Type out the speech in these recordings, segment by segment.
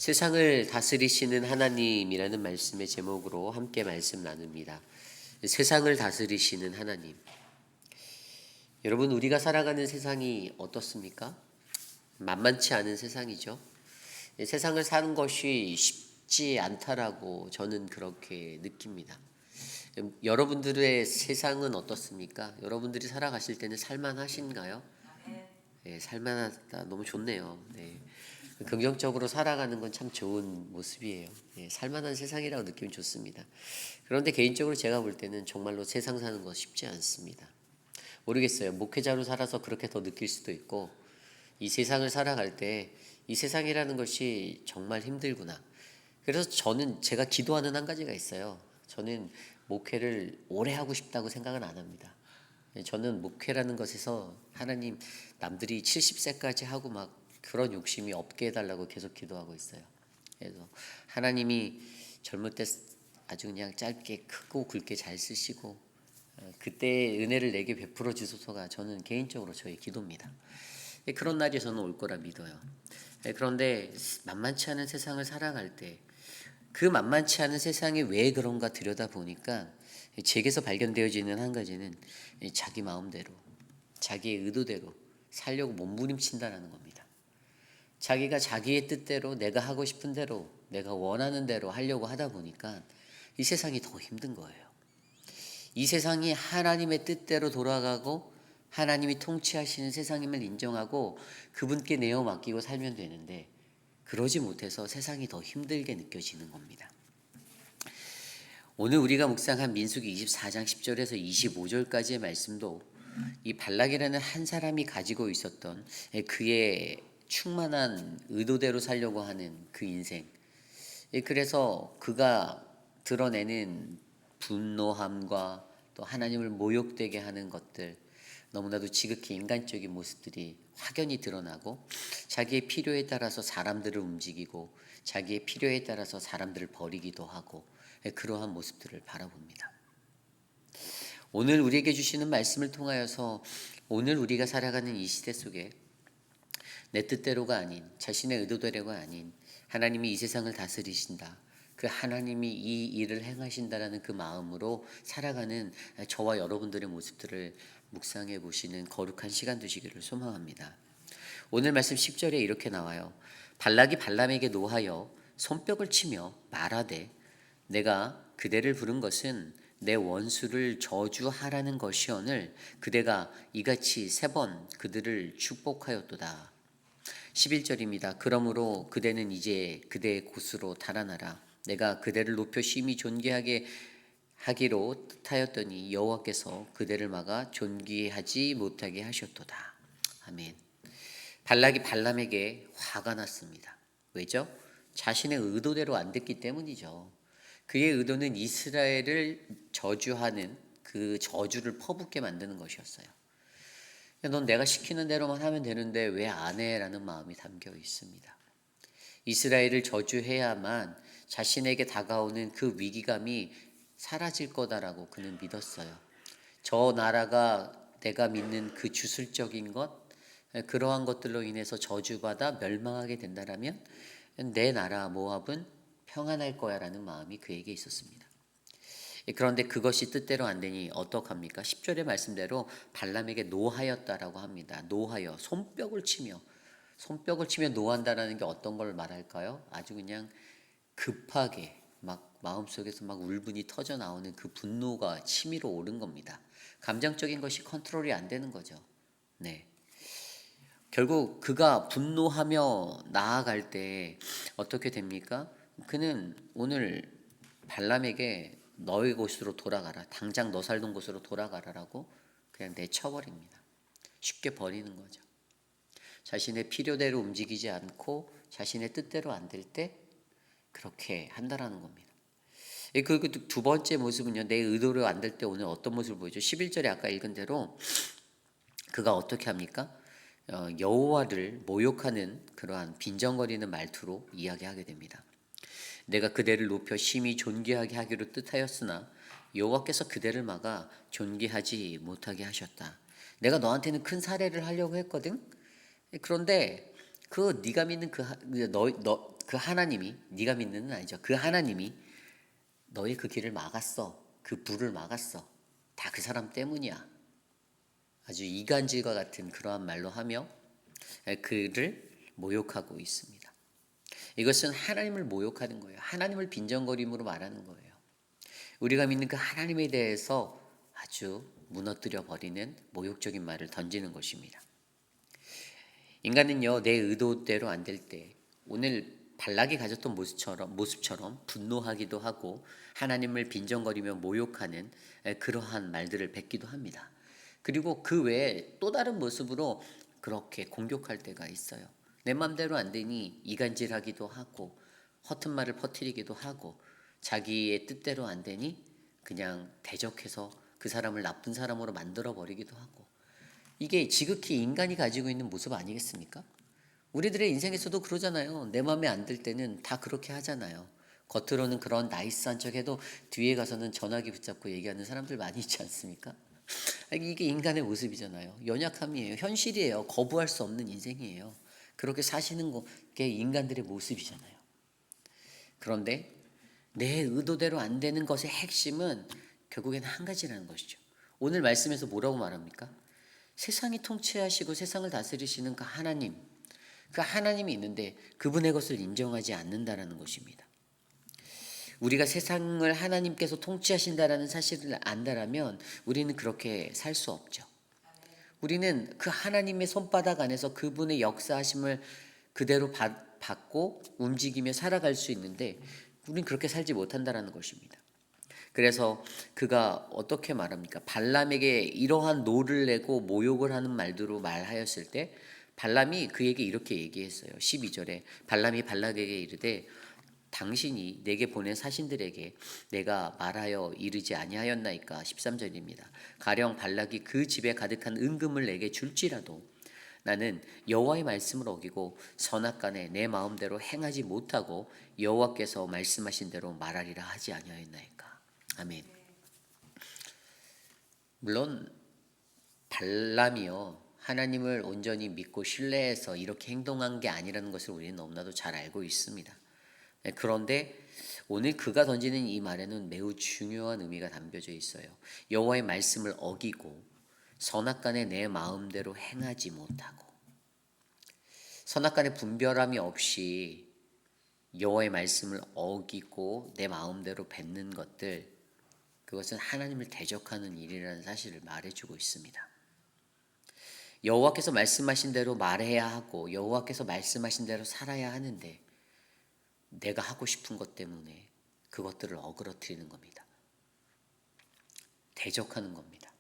세상을 다스리시는 하나님이라는 말씀의 제목으로 함께 말씀 나눕니다. 세상을 다스리시는 하나님. 여러분, 우리가 살아가는 세상이 어떻습니까? 만만치 않은 세상이죠. 세상을 사는 것이 쉽지 않다라고 저는 그렇게 느낍니다. 여러분들의 세상은 어떻습니까? 여러분들이 살아가실 때는 살만하신가요? 네, 살만하다. 너무 좋네요. 네. 긍정적으로 살아가는 건 참 좋은 모습이에요. 예, 살만한 세상이라고 느끼면 좋습니다. 그런데 개인적으로 제가 볼 때는 정말로 세상 사는 거 쉽지 않습니다. 모르겠어요. 목회자로 살아서 그렇게 더 느낄 수도 있고, 이 세상을 살아갈 때 이 세상이라는 것이 정말 힘들구나. 그래서 저는 제가 기도하는 한 가지가 있어요. 저는 목회를 오래 하고 싶다고 생각은 안 합니다. 저는 목회라는 것에서 하나님, 남들이 70세까지 하고 막 그런 욕심이 없게 해달라고 계속 기도하고 있어요. 그래서 하나님이 젊을 때 아주 그냥 짧게 크고 굵게 잘 쓰시고 그때 은혜를 내게 베풀어 주소서가 저는 개인적으로 저의 기도입니다. 그런 날이 저는 올 거라 믿어요. 그런데 만만치 않은 세상을 살아갈 때 그 만만치 않은 세상이 왜 그런가 들여다보니까 제게서 발견되어지는 한 가지는 자기 마음대로, 자기의 의도대로 살려고 몸부림친다는 겁니다. 자기가 자기의 뜻대로, 내가 하고 싶은 대로, 내가 원하는 대로 하려고 하다 보니까 이 세상이 더 힘든 거예요. 이 세상이 하나님의 뜻대로 돌아가고 하나님이 통치하시는 세상임을 인정하고 그분께 내어 맡기고 살면 되는데, 그러지 못해서 세상이 더 힘들게 느껴지는 겁니다. 오늘 우리가 묵상한 민수기 24장 10절에서 25절까지의 말씀도 이 발락이라는 한 사람이 가지고 있었던 그의 충만한 의도대로 살려고 하는 그 인생, 그래서 그가 드러내는 분노함과 또 하나님을 모욕되게 하는 것들, 너무나도 지극히 인간적인 모습들이 확연히 드러나고, 자기의 필요에 따라서 사람들을 움직이고 자기의 필요에 따라서 사람들을 버리기도 하고, 그러한 모습들을 바라봅니다. 오늘 우리에게 주시는 말씀을 통하여서 오늘 우리가 살아가는 이 시대 속에 내 뜻대로가 아닌, 자신의 의도대로가 아닌 하나님이 이 세상을 다스리신다, 그 하나님이 이 일을 행하신다라는 그 마음으로 살아가는 저와 여러분들의 모습들을 묵상해 보시는 거룩한 시간 되시기를 소망합니다. 오늘 말씀 10절에 이렇게 나와요. 발락이 발람에게 노하여 손뼉을 치며 말하되 내가 그대를 부른 것은 내 원수를 저주하라는 것이오늘 그대가 이같이 3번 그들을 축복하였도다. 11절입니다. 그러므로 그대는 이제 그대의 곳으로 달아나라. 내가 그대를 높여 심히 존귀하게 하기로 뜻하였더니 여호와께서 그대를 막아 존귀하지 못하게 하셨도다. 아멘. 발락이 발람에게 화가 났습니다. 왜죠? 자신의 의도대로 안 됐기 때문이죠. 그의 의도는 이스라엘을 저주하는 그 저주를 퍼붓게 만드는 것이었어요. 넌 내가 시키는 대로만 하면 되는데 왜 안 해? 라는 마음이 담겨 있습니다. 이스라엘을 저주해야만 자신에게 다가오는 그 위기감이 사라질 거다라고 그는 믿었어요. 저 나라가 내가 믿는 그 주술적인 것, 그러한 것들로 인해서 저주받아 멸망하게 된다면 내 나라 모압은 평안할 거야 라는 마음이 그에게 있었습니다. 그런데 그것이 뜻대로 안 되니 어떡합니까? 10절의 말씀대로 발람에게 노하였다라고 합니다. 노하여, 손뼉을 치며 노한다라는 게 어떤 걸 말할까요? 아주 그냥 급하게 막 마음속에서 막 울분이 터져 나오는 그 분노가 치밀어 오른 겁니다. 감정적인 것이 컨트롤이 안 되는 거죠. 네. 결국 그가 분노하며 나아갈 때 어떻게 됩니까? 그는 오늘 발람에게 너의 곳으로 돌아가라, 당장 너 살던 곳으로 돌아가라라고 그냥 내쳐버립니다. 쉽게 버리는 거죠. 자신의 필요대로 움직이지 않고 자신의 뜻대로 안 될 때 그렇게 한다라는 겁니다. 그 두 번째 모습은요, 내 의도로 안 될 때 오늘 어떤 모습을 보이죠? 11절에 아까 읽은 대로 그가 어떻게 합니까? 여호와를 모욕하는 그러한 빈정거리는 말투로 이야기하게 됩니다. 내가 그대를 높여 심히 존귀하게 하기로 뜻하였으나 여호와께서 그대를 막아 존귀하지 못하게 하셨다. 내가 너한테는 큰 사례를 하려고 했거든. 그런데 그 네가 믿는 그 하나님이, 네가 믿는 아니죠. 그 하나님이 너의 그 길을 막았어. 그 불을 막았어. 다 그 사람 때문이야. 아주 이간질과 같은 그러한 말로 하며 그를 모욕하고 있습니다. 이것은 하나님을 모욕하는 거예요. 하나님을 빈정거림으로 말하는 거예요. 우리가 믿는 그 하나님에 대해서 아주 무너뜨려 버리는 모욕적인 말을 던지는 것입니다. 인간은요, 내 의도대로 안 될 때 오늘 발락이 가졌던 모습처럼 분노하기도 하고 하나님을 빈정거리며 모욕하는 그러한 말들을 뱉기도 합니다. 그리고 그 외에 또 다른 모습으로 그렇게 공격할 때가 있어요. 내 맘대로 안 되니 이간질하기도 하고 허튼 말을 퍼뜨리기도 하고 자기의 뜻대로 안 되니 그냥 대적해서 그 사람을 나쁜 사람으로 만들어 버리기도 하고, 이게 지극히 인간이 가지고 있는 모습 아니겠습니까? 우리들의 인생에서도 그러잖아요. 내 마음에 안 들 때는 다 그렇게 하잖아요. 겉으로는 그런 나이스한 척해도 뒤에 가서는 전화기 붙잡고 얘기하는 사람들 많이 있지 않습니까? 이게 인간의 모습이잖아요. 연약함이에요. 현실이에요. 거부할 수 없는 인생이에요. 그렇게 사시는 게 인간들의 모습이잖아요. 그런데 내 의도대로 안 되는 것의 핵심은 결국엔 한 가지라는 것이죠. 오늘 말씀에서 뭐라고 말합니까? 세상이 통치하시고 세상을 다스리시는 그 하나님, 그 하나님이 있는데 그분의 것을 인정하지 않는다라는 것입니다. 우리가 세상을 하나님께서 통치하신다라는 사실을 안다라면 우리는 그렇게 살 수 없죠. 우리는 그 하나님의 손바닥 안에서 그분의 역사하심을 그대로 받고 움직이며 살아갈 수 있는데 우리는 그렇게 살지 못한다라는 것입니다. 그래서 그가 어떻게 말합니까? 발람에게 이러한 노를 내고 모욕을 하는 말들로 말하였을 때 발람이 그에게 이렇게 얘기했어요. 12절에 발람이 발락에게 이르되 당신이 내게 보낸 사신들에게 내가 말하여 이르지 아니하였나이까. 13절입니다. 가령 발락이 그 집에 가득한 은금을 내게 줄지라도 나는 여호와의 말씀을 어기고 선악간에 내 마음대로 행하지 못하고 여호와께서 말씀하신 대로 말하리라 하지 아니하였나이까. 아멘. 물론 발람이요, 하나님을 온전히 믿고 신뢰해서 이렇게 행동한 게 아니라는 것을 우리는 너무나도 잘 알고 있습니다. 그런데 오늘 그가 던지는 이 말에는 매우 중요한 의미가 담겨져 있어요. 여호와의 말씀을 어기고 선악간에 내 마음대로 행하지 못하고, 선악간에 분별함이 없이 여호와의 말씀을 어기고 내 마음대로 뱉는 것들, 그것은 하나님을 대적하는 일이라는 사실을 말해주고 있습니다. 여호와께서 말씀하신 대로 말해야 하고 여호와께서 말씀하신 대로 살아야 하는데 내가 하고 싶은 것 때문에 그것들을 어그러뜨리는 겁니다. 대적하는 겁니다.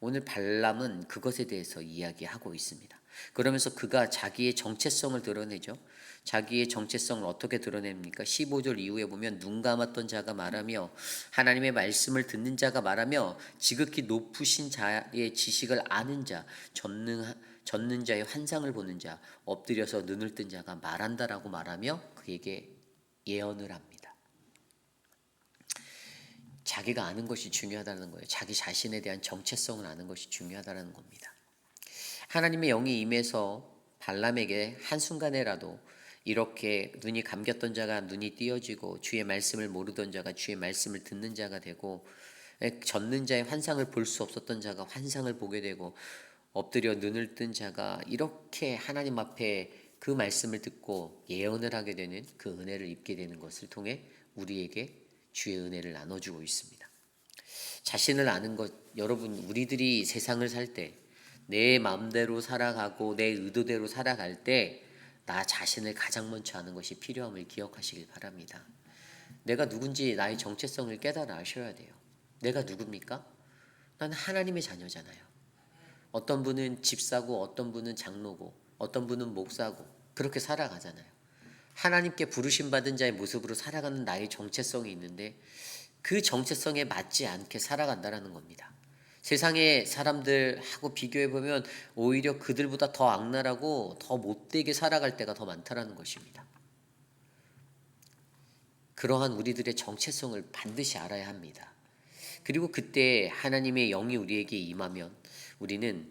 오늘 발람은 그것에 대해서 이야기하고 있습니다. 그러면서 그가 자기의 정체성을 드러내죠. 자기의 정체성을 어떻게 드러냅니까? 15절 이후에 보면 눈 감았던 자가 말하며 하나님의 말씀을 듣는 자가 말하며 지극히 높으신 자의 지식을 아는 자, 젖는 자의 환상을 보는 자, 엎드려서 눈을 뜬 자가 말한다라고 말하며 그에게 예언을 합니다. 자기가 아는 것이 중요하다는 거예요. 자기 자신에 대한 정체성을 아는 것이 중요하다는 겁니다. 하나님의 영이 임해서 발람에게 한순간에라도 이렇게 눈이 감겼던 자가 눈이 띄어지고 주의 말씀을 모르던 자가 주의 말씀을 듣는 자가 되고 젖는 자의 환상을 볼 수 없었던 자가 환상을 보게 되고 엎드려 눈을 뜬 자가 이렇게 하나님 앞에 그 말씀을 듣고 예언을 하게 되는 그 은혜를 입게 되는 것을 통해 우리에게 주의 은혜를 나눠주고 있습니다. 자신을 아는 것, 여러분, 우리들이 세상을 살 때 내 마음대로 살아가고 내 의도대로 살아갈 때 나 자신을 가장 먼저 아는 것이 필요함을 기억하시길 바랍니다. 내가 누군지 나의 정체성을 깨달아 아셔야 돼요. 내가 누굽니까? 나는 하나님의 자녀잖아요. 어떤 분은 집사고 어떤 분은 장로고 어떤 분은 목사고 그렇게 살아가잖아요. 하나님께 부르심 받은 자의 모습으로 살아가는 나의 정체성이 있는데 그 정체성에 맞지 않게 살아간다는 겁니다. 세상의 사람들하고 비교해보면 오히려 그들보다 더 악랄하고 더 못되게 살아갈 때가 더 많다는 것입니다. 그러한 우리들의 정체성을 반드시 알아야 합니다. 그리고 그때 하나님의 영이 우리에게 임하면 우리는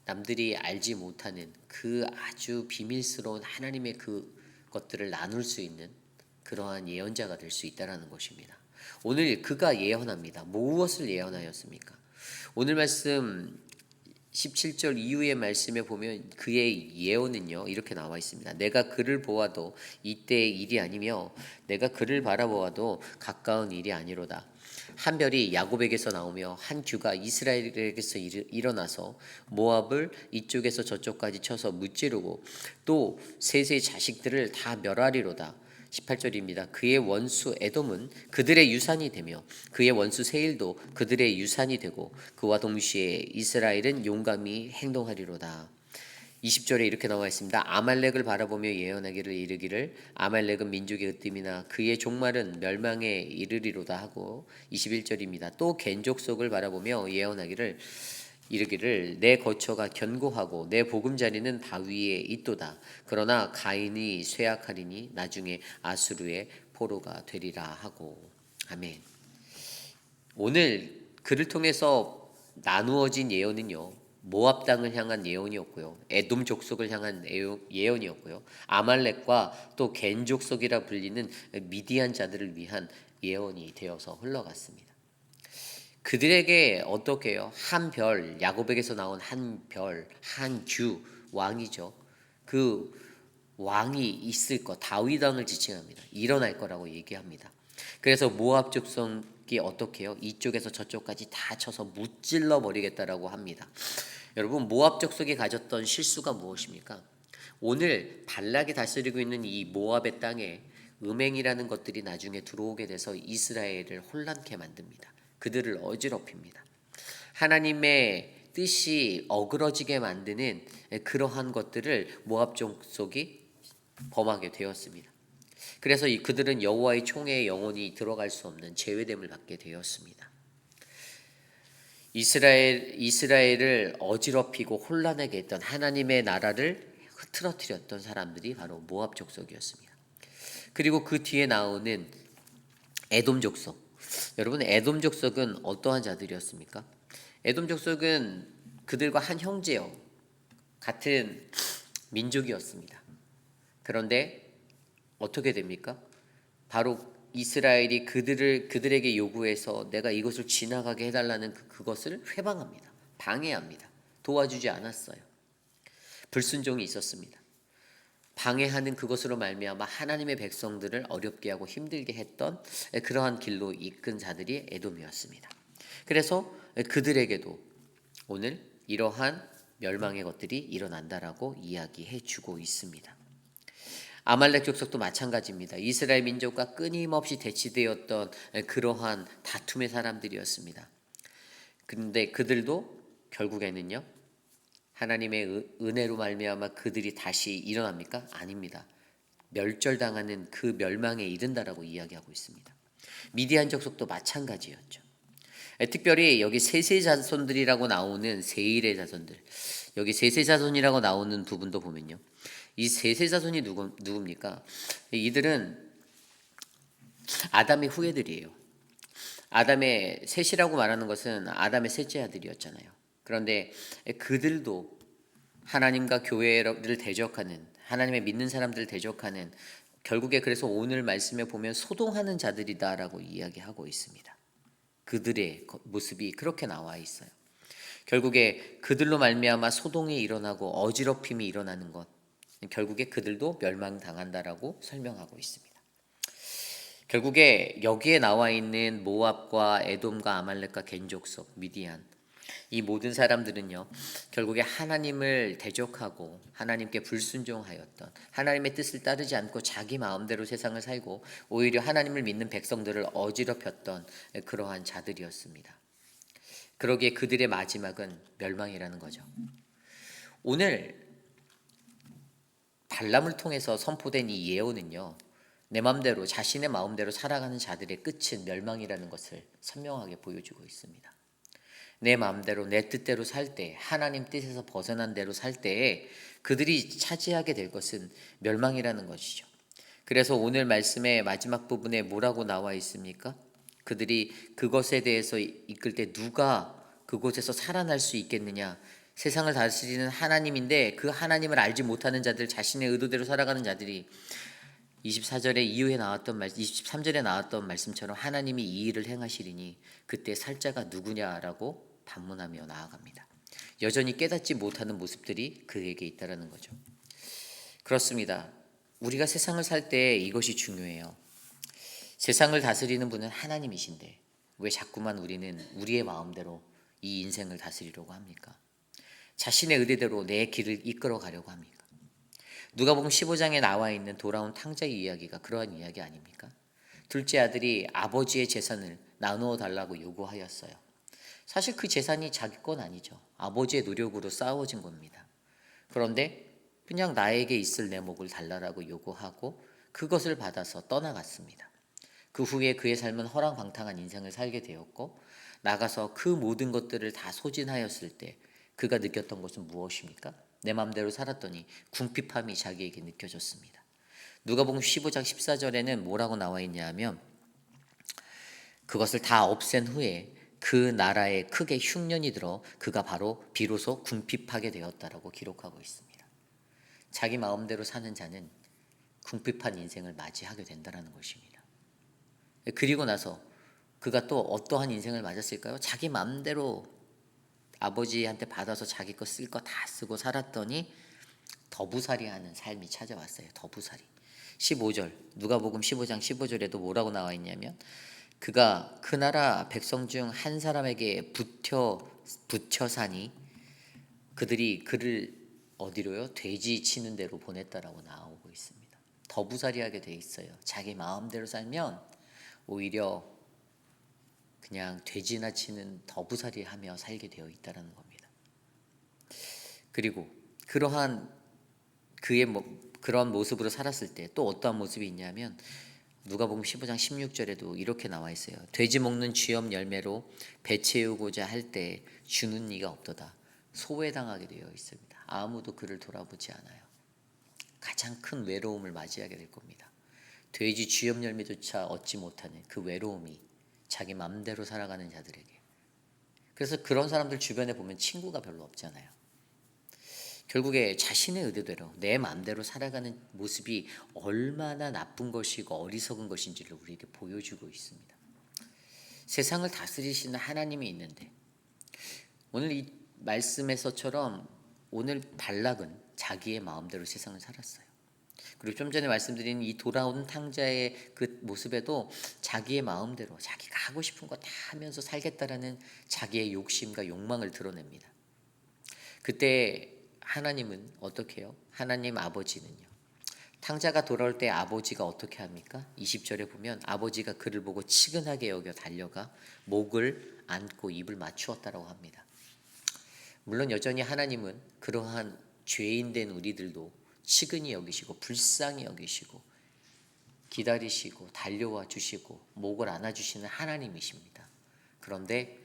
남들이 알지 못하는 그 아주 비밀스러운 하나님의 그 것들을 나눌 수 있는 그러한 예언자가 될 수 있다라는 것입니다. 오늘 그가 예언합니다. 무엇을 예언하였습니까? 오늘 말씀 17절 이후의 말씀에 보면 그의 예언은요 이렇게 나와 있습니다. 내가 그를 보아도 이때의 일이 아니며 내가 그를 바라보아도 가까운 일이 아니로다. 한 별이 야곱에게서 나오며 한 규가 이스라엘에게서 일어나서 모압을 이쪽에서 저쪽까지 쳐서 무찌르고 또 셋의 자식들을 다 멸하리로다. 18절입니다. 그의 원수 에돔은 그들의 유산이 되며 그의 원수 세일도 그들의 유산이 되고 그와 동시에 이스라엘은 용감히 행동하리로다. 20절에 이렇게 나와 있습니다. 아말렉을 바라보며 예언하기를 이르기를 아말렉은 민족의 으뜸이나 그의 종말은 멸망에 이르리로다 하고 21절입니다. 또 겐족속을 바라보며 예언하기를 이르기를 내 거처가 견고하고 내 보금자리는 바위에 있도다. 그러나 가인이 쇠약하리니 나중에 아수르의 포로가 되리라 하고. 아멘. 오늘 그를 통해서 나누어진 예언은요 모압 땅을 향한 예언이었고요, 에돔 족속을 향한 예언이었고요, 아말렉과 또 겐 족속이라 불리는 미디안 자들을 위한 예언이 되어서 흘러갔습니다. 그들에게 어떻게 해요? 한 별, 야곱에게서 나온 한 별, 한 규, 왕이죠. 그 왕이 있을 것, 다윗 왕을 지칭합니다. 일어날 거라고 얘기합니다. 그래서 모압 족속이 어떻게 해요? 이쪽에서 저쪽까지 다 쳐서 무찔러 버리겠다라고 합니다. 여러분, 모압 족속이 가졌던 실수가 무엇입니까? 오늘 발락이 다스리고 있는 이 모압의 땅에 음행이라는 것들이 나중에 들어오게 돼서 이스라엘을 혼란케 만듭니다. 그들을 어지럽힙니다. 하나님의 뜻이 어그러지게 만드는 그러한 것들을 모압 족속이 범하게 되었습니다. 그래서 그들은 여호와의 총회에 영원히 들어갈 수 없는 제외됨을 받게 되었습니다. 이스라엘을 어지럽히고 혼란하게 했던 하나님의 나라를 흐트러뜨렸던 사람들이 바로 모압 족속이었습니다. 그리고 그 뒤에 나오는 에돔 족속. 여러분, 에돔 족속은 어떠한 자들이었습니까? 에돔 족속은 그들과 한 형제요, 같은 민족이었습니다. 그런데 어떻게 됩니까? 바로 이스라엘이 그들에게 요구해서 내가 이것을 지나가게 해달라는 그것을 회방합니다. 방해합니다. 도와주지 않았어요. 불순종이 있었습니다. 방해하는 그것으로 말미암아 하나님의 백성들을 어렵게 하고 힘들게 했던 그러한 길로 이끈 자들이 에돔이었습니다. 그래서 그들에게도 오늘 이러한 멸망의 것들이 일어난다라고 이야기해 주고 있습니다. 아말렉 족속도 마찬가지입니다. 이스라엘 민족과 끊임없이 대치되었던 그러한 다툼의 사람들이었습니다. 그런데 그들도 결국에는요, 하나님의 은혜로 말미암아 그들이 다시 일어납니까? 아닙니다. 멸절당하는 그 멸망에 이른다라고 이야기하고 있습니다. 미디안 족속도 마찬가지였죠. 특별히 여기 세세 자손들이라고 나오는 세일의 자손들, 여기 세세 자손이라고 나오는 부분도 보면요, 이 세세 자손이 누굽니까? 이들은 아담의 후예들이에요. 아담의 셋이라고 말하는 것은 아담의 셋째 아들이었잖아요. 그런데 그들도 하나님과 교회를 대적하는, 하나님의 믿는 사람들을 대적하는, 결국에 그래서 오늘 말씀에 보면 소동하는 자들이다라고 이야기하고 있습니다. 그들의 모습이 그렇게 나와 있어요. 결국에 그들로 말미암아 소동이 일어나고 어지럽힘이 일어나는 것, 결국에 그들도 멸망당한다라고 설명하고 있습니다. 결국에 여기에 나와 있는 모압과 에돔과 아말렉과 겐 족속, 미디안, 이 모든 사람들은요, 결국에 하나님을 대적하고 하나님께 불순종하였던, 하나님의 뜻을 따르지 않고 자기 마음대로 세상을 살고 오히려 하나님을 믿는 백성들을 어지럽혔던 그러한 자들이었습니다. 그러기에 그들의 마지막은 멸망이라는 거죠. 오늘 발람을 통해서 선포된 이 예언은요, 내 마음대로, 자신의 마음대로 살아가는 자들의 끝은 멸망이라는 것을 선명하게 보여주고 있습니다. 내 마음대로, 내 뜻대로 살 때, 하나님 뜻에서 벗어난 대로 살 때에 그들이 차지하게 될 것은 멸망이라는 것이죠. 그래서 오늘 말씀의 마지막 부분에 뭐라고 나와 있습니까? 그들이 그것에 대해서 이끌 때 누가 그곳에서 살아날 수 있겠느냐? 세상을 다스리는 하나님인데 그 하나님을 알지 못하는 자들, 자신의 의도대로 살아가는 자들이 24절에 이후에 나왔던 23절에 나왔던 말씀처럼 하나님이 이 일을 행하시리니 그때 살자가 누구냐라고 반문하며 나아갑니다. 여전히 깨닫지 못하는 모습들이 그에게 있다라는 거죠. 그렇습니다. 우리가 세상을 살 때 이것이 중요해요. 세상을 다스리는 분은 하나님이신데 왜 자꾸만 우리는 우리의 마음대로 이 인생을 다스리려고 합니까? 자신의 의대대로 내 길을 이끌어 가려고 합니까? 누가복음 15장에 나와 있는 돌아온 탕자의 이야기가 그러한 이야기 아닙니까? 둘째 아들이 아버지의 재산을 나누어 달라고 요구하였어요. 사실 그 재산이 자기 건 아니죠. 아버지의 노력으로 쌓아진 겁니다. 그런데 그냥 나에게 있을 내 몫을 달라고 요구하고 그것을 받아서 떠나갔습니다. 그 후에 그의 삶은 허랑방탕한 인생을 살게 되었고 나가서 그 모든 것들을 다 소진하였을 때 그가 느꼈던 것은 무엇입니까? 내 맘대로 살았더니 궁핍함이 자기에게 느껴졌습니다. 누가복음 15장 14절에는 뭐라고 나와 있냐 하면 그것을 다 없앤 후에 그 나라에 크게 흉년이 들어 그가 바로 비로소 궁핍하게 되었다라고 기록하고 있습니다. 자기 마음대로 사는 자는 궁핍한 인생을 맞이하게 된다는 것입니다. 그리고 나서 그가 또 어떠한 인생을 맞았을까요? 자기 마음대로 아버지한테 받아서 자기 거 쓸 거 다 쓰고 살았더니 더부살이하는 삶이 찾아왔어요. 더부살이. 15절 누가복음 15장 15절에도 뭐라고 나와 있냐면 그가 그 나라 백성 중 한 사람에게 붙여 사니 그들이 그를 어디로요? 돼지 치는 데로 보냈다라고 나오고 있습니다. 더부살이하게 돼 있어요. 자기 마음대로 살면 오히려 그냥 돼지나 치는 더부살이하며 살게 되어 있다라는 겁니다. 그리고 그러한 그런 모습으로 살았을 때 또 어떠한 모습이 있냐면 누가복음 15장 16절에도 이렇게 나와 있어요. 돼지 먹는 쥐염 열매로 배 채우고자 할 때 주는 이가 없도다. 소외당하게 되어 있습니다. 아무도 그를 돌아보지 않아요. 가장 큰 외로움을 맞이하게 될 겁니다. 돼지 쥐염 열매조차 얻지 못하는 그 외로움이 자기 맘대로 살아가는 자들에게. 그래서 그런 사람들 주변에 보면 친구가 별로 없잖아요. 결국에 자신의 의도대로 내 마음대로 살아가는 모습이 얼마나 나쁜 것이고 어리석은 것인지를 우리에게 보여주고 있습니다. 세상을 다스리시는 하나님이 있는데 오늘 이 말씀에서처럼 오늘 발락은 자기의 마음대로 세상을 살았어요. 그리고 좀 전에 말씀드린 이 돌아온 탕자의 그 모습에도 자기의 마음대로 자기가 하고 싶은 거 다 하면서 살겠다라는 자기의 욕심과 욕망을 드러냅니다. 그때 하나님은 어떻게 해요? 하나님 아버지는요. 탕자가 돌아올 때 아버지가 어떻게 합니까? 20절에 보면 아버지가 그를 보고 치근하게 여겨 달려가 목을 안고 입을 맞추었다라고 합니다. 물론 여전히 하나님은 그러한 죄인된 우리들도 치근히 여기시고 불쌍히 여기시고 기다리시고 달려와 주시고 목을 안아주시는 하나님이십니다. 그런데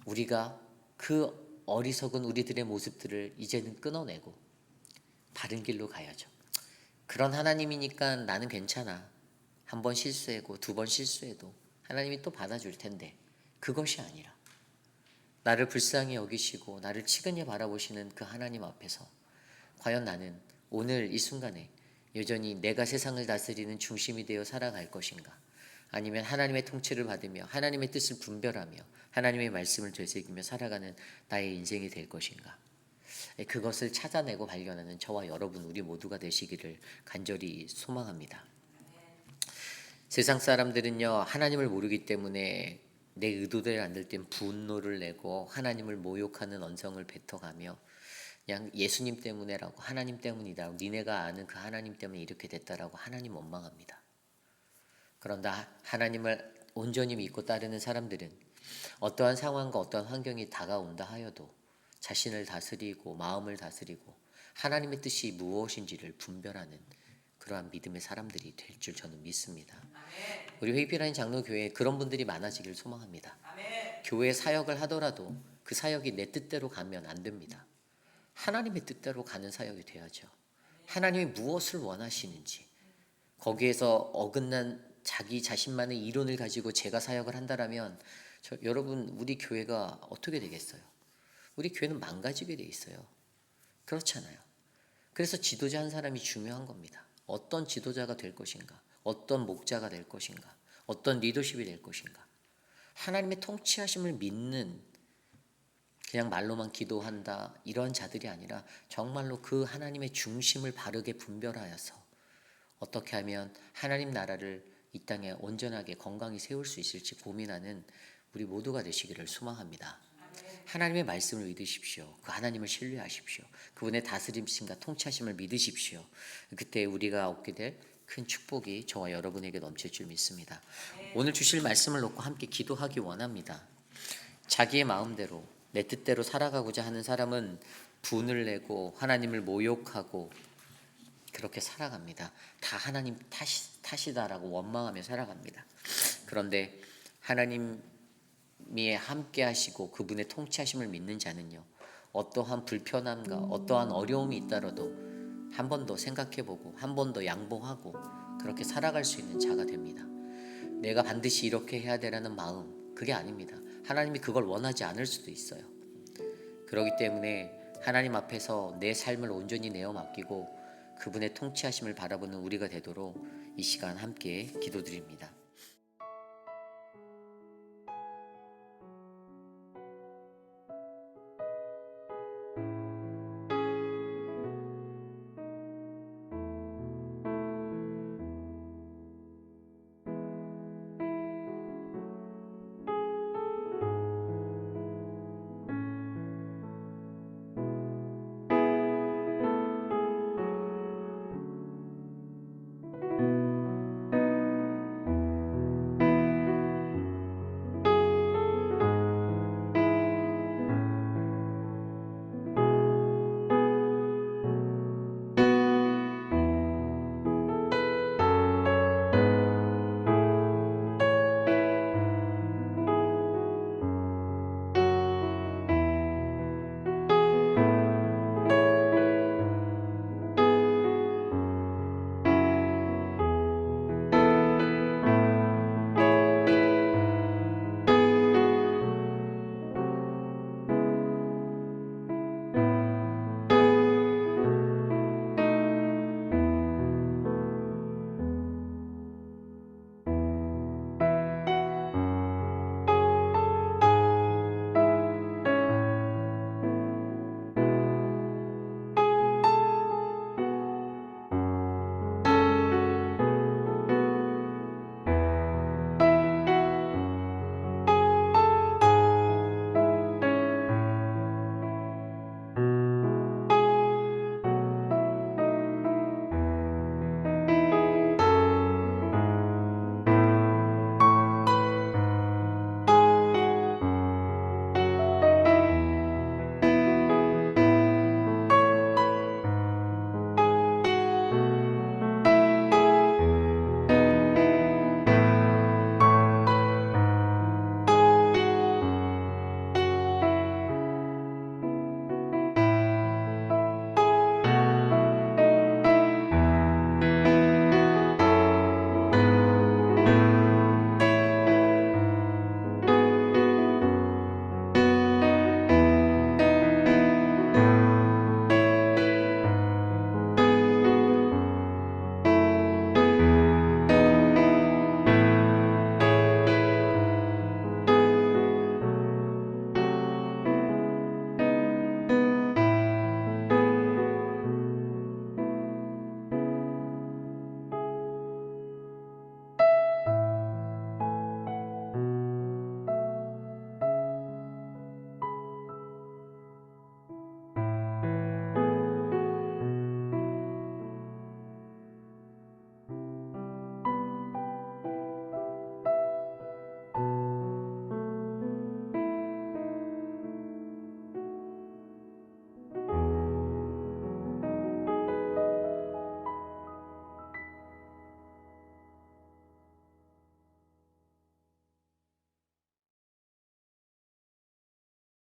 우리가 그 어리석은 우리들의 모습들을 이제는 끊어내고 바른 길로 가야죠. 그런 하나님이니까 나는 괜찮아. 한 번 실수하고 두 번 실수해도 하나님이 또 받아줄 텐데 그것이 아니라 나를 불쌍히 여기시고 나를 치근히 바라보시는 그 하나님 앞에서 과연 나는 오늘 이 순간에 여전히 내가 세상을 다스리는 중심이 되어 살아갈 것인가? 아니면 하나님의 통치를 받으며 하나님의 뜻을 분별하며 하나님의 말씀을 되새기며 살아가는 나의 인생이 될 것인가? 그것을 찾아내고 발견하는 저와 여러분 우리 모두가 되시기를 간절히 소망합니다. 세상 사람들은요 하나님을 모르기 때문에 내 의도대로 안 될 땐 분노를 내고 하나님을 모욕하는 언성을 뱉어가며 그냥 예수님 때문에라고 하나님 때문이다. 니네가 아는 그 하나님 때문에 이렇게 됐다라고 하나님 원망합니다. 그런다 하나님을 온전히 믿고 따르는 사람들은 어떠한 상황과 어떠한 환경이 다가온다 하여도 자신을 다스리고 마음을 다스리고 하나님의 뜻이 무엇인지를 분별하는 그러한 믿음의 사람들이 될 줄 저는 믿습니다. 우리 회피라인 장로교회에 그런 분들이 많아지길 소망합니다. 교회 사역을 하더라도 그 사역이 내 뜻대로 가면 안 됩니다. 하나님의 뜻대로 가는 사역이 돼야죠. 하나님이 무엇을 원하시는지 거기에서 어긋난 자기 자신만의 이론을 가지고 제가 사역을 한다라면 여러분 우리 교회가 어떻게 되겠어요? 우리 교회는 망가지게 돼 있어요. 그렇잖아요. 그래서 지도자 한 사람이 중요한 겁니다. 어떤 지도자가 될 것인가? 어떤 목자가 될 것인가? 어떤 리더십이 될 것인가? 하나님의 통치하심을 믿는, 그냥 말로만 기도한다 이런 자들이 아니라 정말로 그 하나님의 중심을 바르게 분별하여서 어떻게 하면 하나님 나라를 이 땅에 온전하게 건강히 세울 수 있을지 고민하는 우리 모두가 되시기를 소망합니다. 하나님의 말씀을 믿으십시오. 그 하나님을 신뢰하십시오. 그분의 다스림심과 통치하심을 믿으십시오. 그때 우리가 얻게 될 큰 축복이 저와 여러분에게 넘칠 줄 믿습니다. 오늘 주실 말씀을 놓고 함께 기도하기 원합니다. 자기의 마음대로 내 뜻대로 살아가고자 하는 사람은 분을 내고 하나님을 모욕하고 그렇게 살아갑니다. 다 하나님 탓이다라고 원망하며 살아갑니다. 그런데 하나님이 함께 하시고 그분의 통치하심을 믿는 자는요, 어떠한 불편함과 어떠한 어려움이 있더라도 한 번 더 생각해보고 한 번 더 양보하고 그렇게 살아갈 수 있는 자가 됩니다. 내가 반드시 이렇게 해야 되라는 마음, 그게 아닙니다. 하나님이 그걸 원하지 않을 수도 있어요. 그렇기 때문에 하나님 앞에서 내 삶을 온전히 내어 맡기고 그분의 통치하심을 바라보는 우리가 되도록 이 시간 함께 기도드립니다.